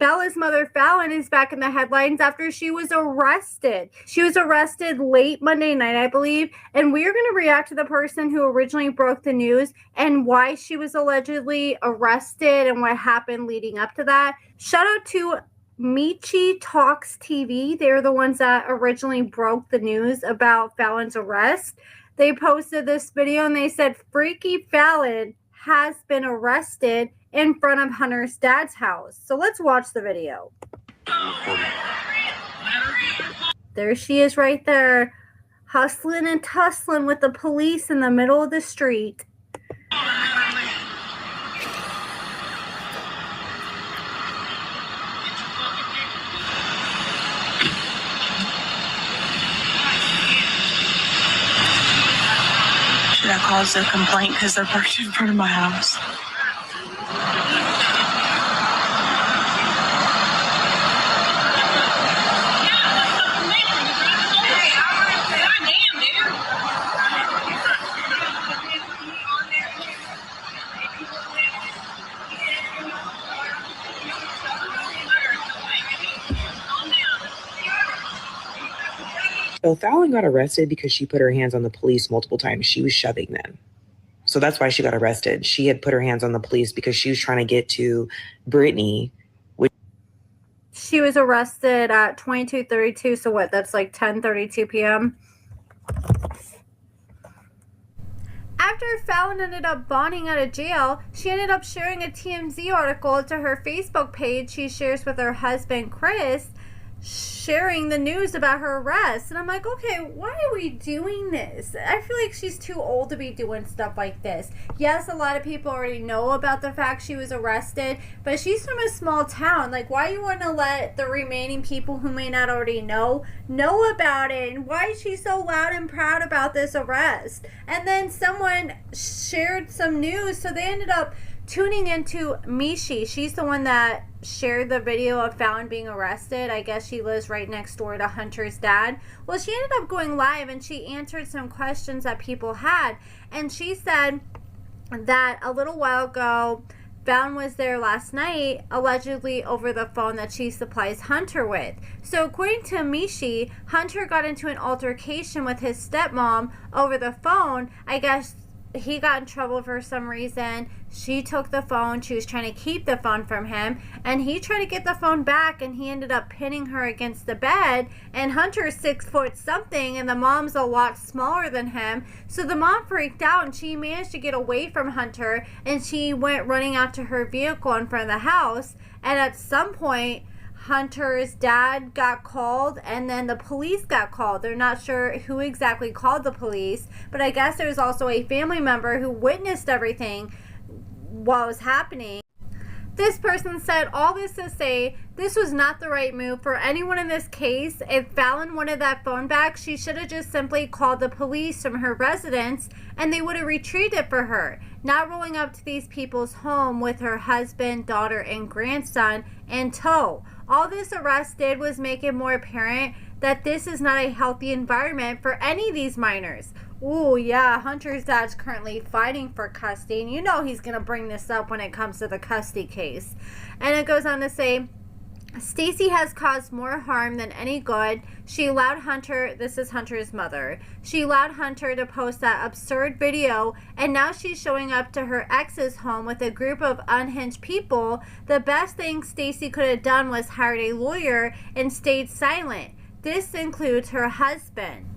Bella's mother, Falen, is back in the headlines after she was arrested. She was arrested late Monday night, I believe, and we are going to react to the person who originally broke the news and why she was allegedly arrested and what happened leading up to that. Shout out to Michi Talks TV. They're the ones that originally broke the news about Falen's arrest. They posted this video and they said, Freaky Falen has been arrested in front of Hunter's dad's house. So let's watch the video. There she is right there, hustling and tussling with the police in the middle of the street. Should I cause a complaint because they're parked in front of my house? So Falen got arrested because she put her hands on the police multiple times. She was shoving them. So that's why she got arrested. She had put her hands on the police because she was trying to get to Brittany. She was arrested at 22:32. So what? That's like 10:32 p.m. After Falen ended up bonding out of jail, she ended up sharing a TMZ article to her Facebook page she shares with her husband, Chris, sharing the news about her arrest. And I'm like, okay, why are we doing this? I feel like she's too old to be doing stuff like this. Yes, a lot of people already know about the fact she was arrested, but she's from a small town. Like, why you want to let the remaining people who may not already know about it? And why is she so loud and proud about this arrest? And then someone shared some news, so they ended up tuning into Michi. She's the one that shared the video of Falen being arrested. I guess she lives right next door to Hunter's dad. Well, she ended up going live and she answered some questions that people had. And she said that a little while ago, Falen was there last night, allegedly over the phone that she supplies Hunter with. So according to Michi, Hunter got into an altercation with his stepmom over the phone. I guess he got in trouble for some reason. She took the phone. She was trying to keep the phone from him. And he tried to get the phone back, and he ended up pinning her against the bed. And Hunter's 6 foot something, and the mom's a lot smaller than him. So the mom freaked out, and she managed to get away from Hunter. And she went running out to her vehicle in front of the house. And at some point, Hunter's dad got called, and then the police got called. They're not sure who exactly called the police, but I guess there was also a family member who witnessed everything while it was happening. This person said all this to say this was not the right move for anyone in this case. If Falen wanted that phone back, she should have just simply called the police from her residence and they would have retrieved it for her. Not rolling up to these people's home with her husband, daughter, and grandson in tow. All this arrest did was make it more apparent that this is not a healthy environment for any of these minors. Ooh, yeah, Hunter's dad's currently fighting for custody, and you know he's going to bring this up when it comes to the custody case. And it goes on to say, Stacy has caused more harm than any good. She allowed Hunter, this is Hunter's mother, she allowed Hunter to post that absurd video, and now she's showing up to her ex's home with a group of unhinged people. The best thing Stacy could have done was hired a lawyer and stayed silent. This includes her husband.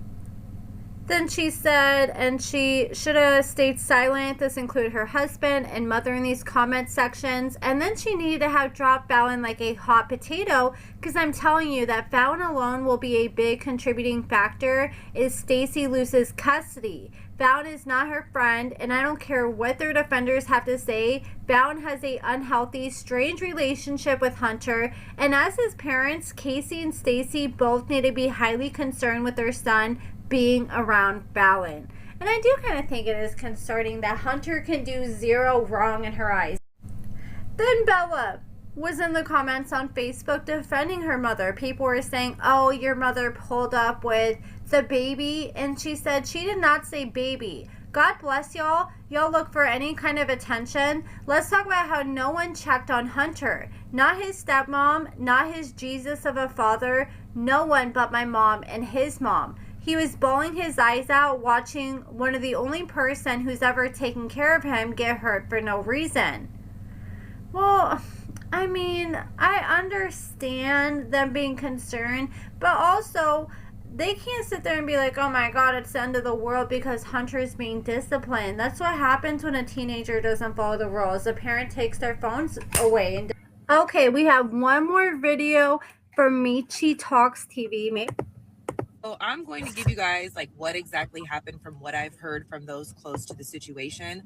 Then she said, and she should have stayed silent. This included her husband and mother in these comment sections. And then she needed to have dropped Falen like a hot potato, because I'm telling you that Falen alone will be a big contributing factor if Stacy loses custody. Falen is not her friend, and I don't care what their defenders have to say. Falen has a unhealthy, strange relationship with Hunter, and as his parents, Casey and Stacy both need to be highly concerned with their son being around Falen. And I do kind of think it is concerning that Hunter can do zero wrong in her eyes. Then Bella was in the comments on Facebook defending her mother. People were saying, oh, your mother pulled up with the baby, and she said she did not say baby. God bless y'all. Y'all look for any kind of attention. Let's talk about how no one checked on Hunter. Not his stepmom, not his Jesus of a father, no one but my mom and his mom. He was bawling his eyes out watching one of the only person who's ever taken care of him get hurt for no reason. Well, I mean, I understand them being concerned, but also they can't sit there and be like, oh my God, it's the end of the world because Hunter's being disciplined. That's what happens when a teenager doesn't follow the rules. The parent takes their phones away. Okay, we have one more video from Michi Talks TV. So I'm going to give you guys like what exactly happened from what I've heard from those close to the situation.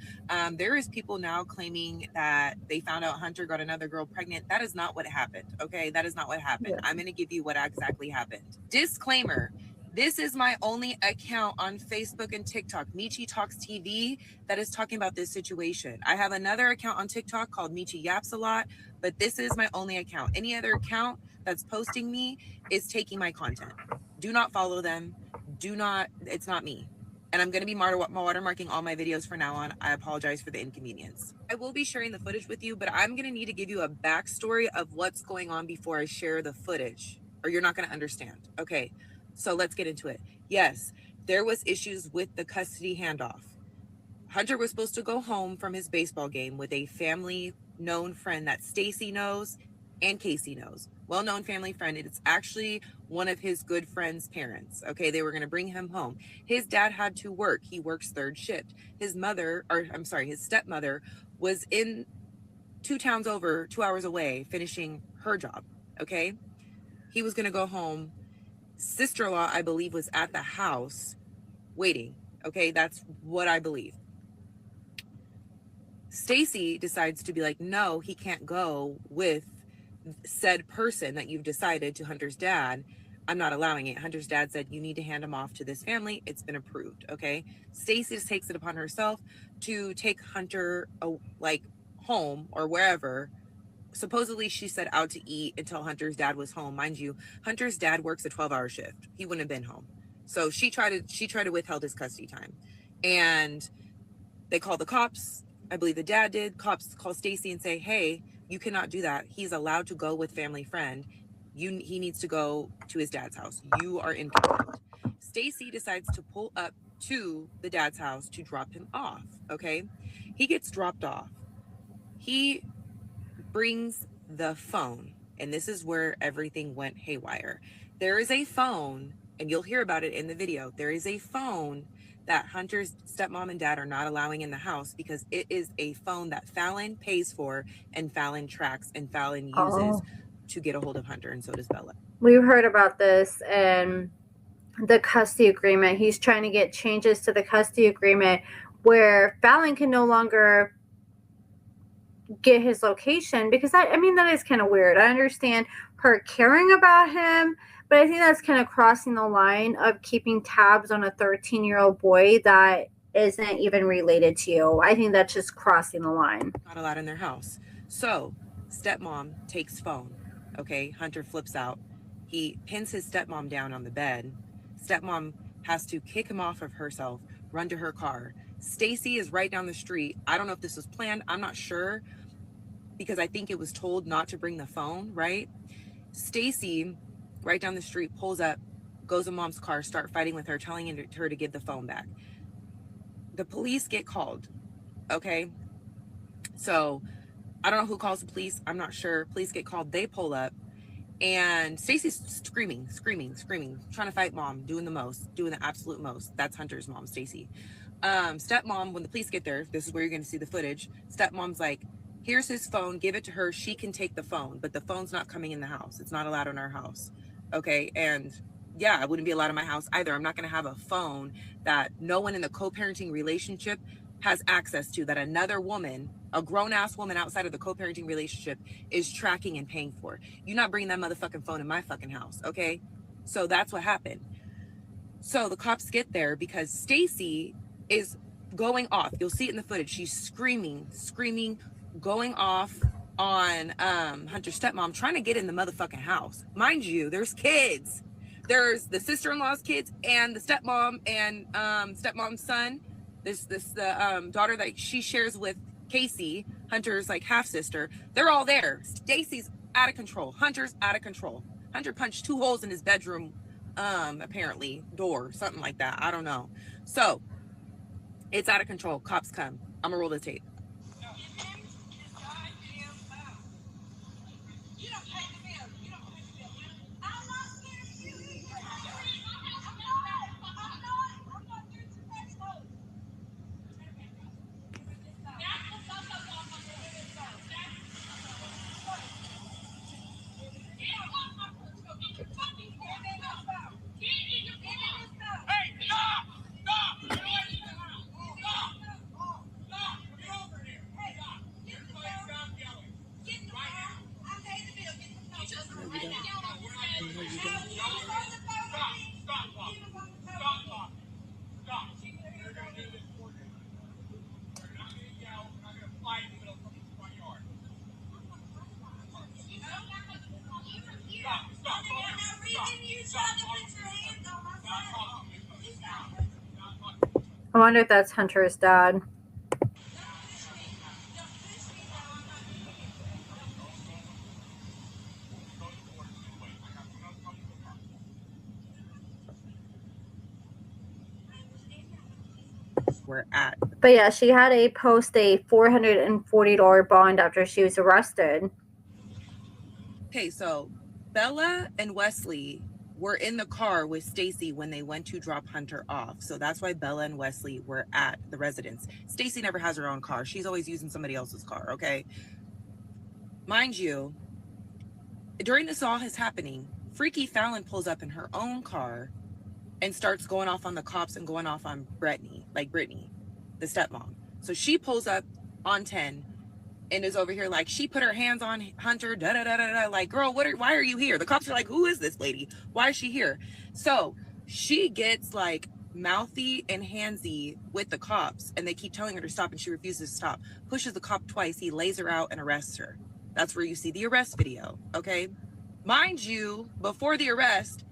There is people now claiming that they found out Hunter got another girl pregnant. That is not what happened. Okay, that is not what happened. Yeah. I'm going to give you what exactly happened. Disclaimer. This is my only account on Facebook and TikTok, Michi Talks TV, that is talking about this situation. I have another account on TikTok called Michi Yaps a Lot, but this is my only account. Any other account that's posting me is taking my content. Do not follow them. Do not, it's not me. And I'm going to be watermarking all my videos from now on. I apologize for the inconvenience. I will be sharing the footage with you, but I'm going to need to give you a backstory of what's going on before I share the footage, or you're not going to understand. Okay. So let's get into it. Yes, there was issues with the custody handoff. Hunter was supposed to go home from his baseball game with a family known friend that Stacy knows and Casey knows. Well-known family friend. It's actually one of his good friend's parents. Okay, they were going to bring him home. His dad had to work. He works third shift. His stepmother was in 2 towns over, 2 hours away, finishing her job. Okay, he was going to go home. Sister-in-law, I believe, was at the house waiting. Okay, that's what I believe. Stacy decides to be like, no, he can't go with said person that you've decided to Hunter's dad. I'm not allowing it. Hunter's dad said, you need to hand him off to this family. It's been approved. Okay. Stacy just takes it upon herself to take Hunter home or wherever. Supposedly she said out to eat until Hunter's dad was home. Mind you, Hunter's dad works a 12-hour shift. He wouldn't have been home. So she tried to withhold his custody time. And they called the cops. I believe the dad did. Cops call Stacy and say, hey, you cannot do that. He's allowed to go with family friend. He needs to go to his dad's house. You are incorrect. Stacy decides to pull up to the dad's house to drop him off. Okay. He gets dropped off. He brings the phone, and this is where everything went haywire. There is a phone, and you'll hear about it in the video. There is a phone that Hunter's stepmom and dad are not allowing in the house because it is a phone that Falen pays for and Falen tracks and Falen uses to get a hold of Hunter, and so does Bella. We've heard about this and the custody agreement. He's trying to get changes to the custody agreement where Falen can no longer get his location, because I mean that is kind of weird. I understand her caring about him, but I think that's kind of crossing the line of keeping tabs on a 13-year-old boy that isn't even related to you. I think that's just crossing the line. Not allowed in their house. So stepmom takes phone. Okay, Hunter flips out. He pins his stepmom down on the bed. Stepmom has to kick him off of herself, run to her car. Stacy is right down the street. I don't know if this was planned. I'm not sure, because I think it was told not to bring the phone, right? Stacy, right down the street, pulls up, goes in mom's car, start fighting with her, telling her to give the phone back. The police get called, okay? So I don't know who calls the police. I'm not sure. Police get called. They pull up, and Stacy's screaming, trying to fight mom, doing the absolute most. That's Hunter's mom, Stacy. Stepmom, when the police get there, this is where you're going to see the footage. Stepmom's like, here's his phone, give it to her. She can take the phone, but the phone's not coming in the house. It's not allowed in our house. Okay. And yeah, I wouldn't be allowed in my house either. I'm not going to have a phone that no one in the co-parenting relationship has access to, that another woman, a grown-ass woman outside of the co-parenting relationship, is tracking and paying for. You're not bringing that motherfucking phone in my fucking house. Okay. So that's what happened. So the cops get there because Stacy is going off. You'll see it in the footage. She's screaming, going off on Hunter's stepmom, trying to get in the motherfucking house. Mind you, there's kids. There's the sister-in-law's kids and the stepmom and stepmom's son. The daughter that she shares with Casey, Hunter's like half sister. They're all there. Stacy's out of control. Hunter's out of control. Hunter punched 2 holes in his bedroom, apparently door, something like that. I don't know. So it's out of control. Cops come. I'm gonna roll the tape. I wonder if that's Hunter's dad. We're at. But yeah, she had to post a $440 bond after she was arrested. Okay, so Bella and Wesley were in the car with Stacy when they went to drop Hunter off. So that's why Bella and Wesley were at the residence. Stacy never has her own car. She's always using somebody else's car, okay? Mind you, during this all is happening, Freaky Falen pulls up in her own car and starts going off on the cops and going off on Brittany, the stepmom. So she pulls up on 10 and is over here like, she put her hands on Hunter, da-da-da-da-da. Like, girl, why are you here? The cops are like, who is this lady? Why is she here? So she gets like mouthy and handsy with the cops and they keep telling her to stop and she refuses to stop. Pushes the cop twice. He lays her out and arrests her. That's where you see the arrest video, okay? Mind you, before the arrest,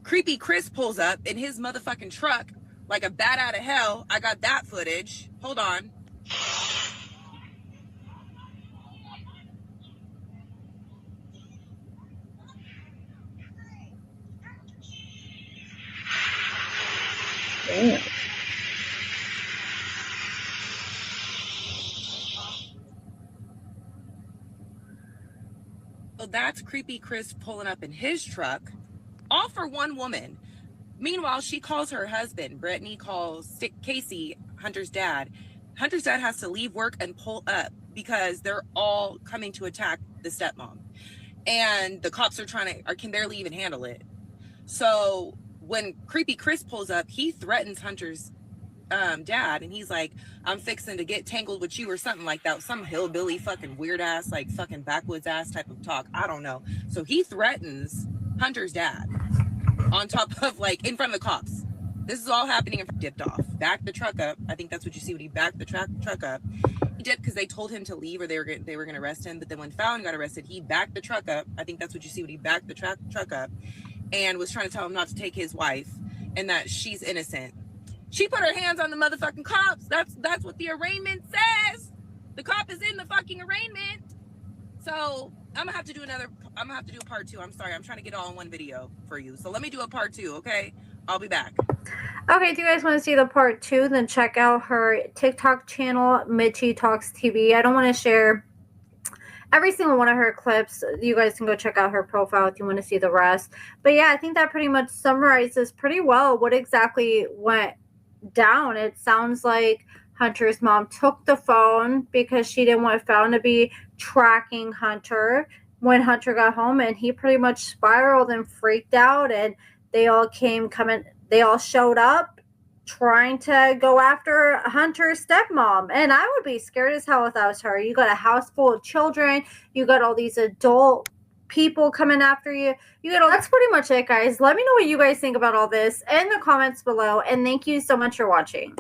Creepy Chris pulls up in his motherfucking truck like a bat out of hell. I got that footage. Hold on. Damn. So that's Creepy Chris pulling up in his truck, all for one woman. Meanwhile, she calls her husband. Brittany calls Casey, Hunter's dad. Hunter's dad has to leave work and pull up because they're all coming to attack the stepmom. And the cops can barely even handle it. So when Creepy Chris pulls up, he threatens Hunter's dad, and he's like, I'm fixing to get tangled with you or something like that. Some hillbilly fucking weird ass, like fucking backwoods ass type of talk. I don't know. So he threatens Hunter's dad on top of like in front of the cops. This is all happening and dipped off. Backed the truck up. I think that's what you see when he backed the truck up. He dipped because they told him to leave or they were going to arrest him. But then when Fallon got arrested, he backed the truck up. I think that's what you see when he backed the truck up and was trying to tell him not to take his wife and that she's innocent. She put her hands on the motherfucking cops. That's what the arraignment says. The cop is in the fucking arraignment. So I'm gonna have to do a part 2. I'm sorry, I'm trying to get all in one video for you. So let me do a part 2, okay? I'll be back. Okay, if you guys want to see the part 2, then check out her TikTok channel, Mitchie Talks TV. I don't want to share every single one of her clips. You guys can go check out her profile if you want to see the rest. But yeah, I think that pretty much summarizes pretty well what exactly went down. It sounds like Hunter's mom took the phone because she didn't want Fallon to be tracking Hunter when Hunter got home, and he pretty much spiraled and freaked out, and they all showed up trying to go after Hunter's stepmom. And I would be scared as hell if that was her. You got a house full of children, you got all these adult people coming after you. That's pretty much it, guys. Let me know what you guys think about all this in the comments below, and thank you so much for watching.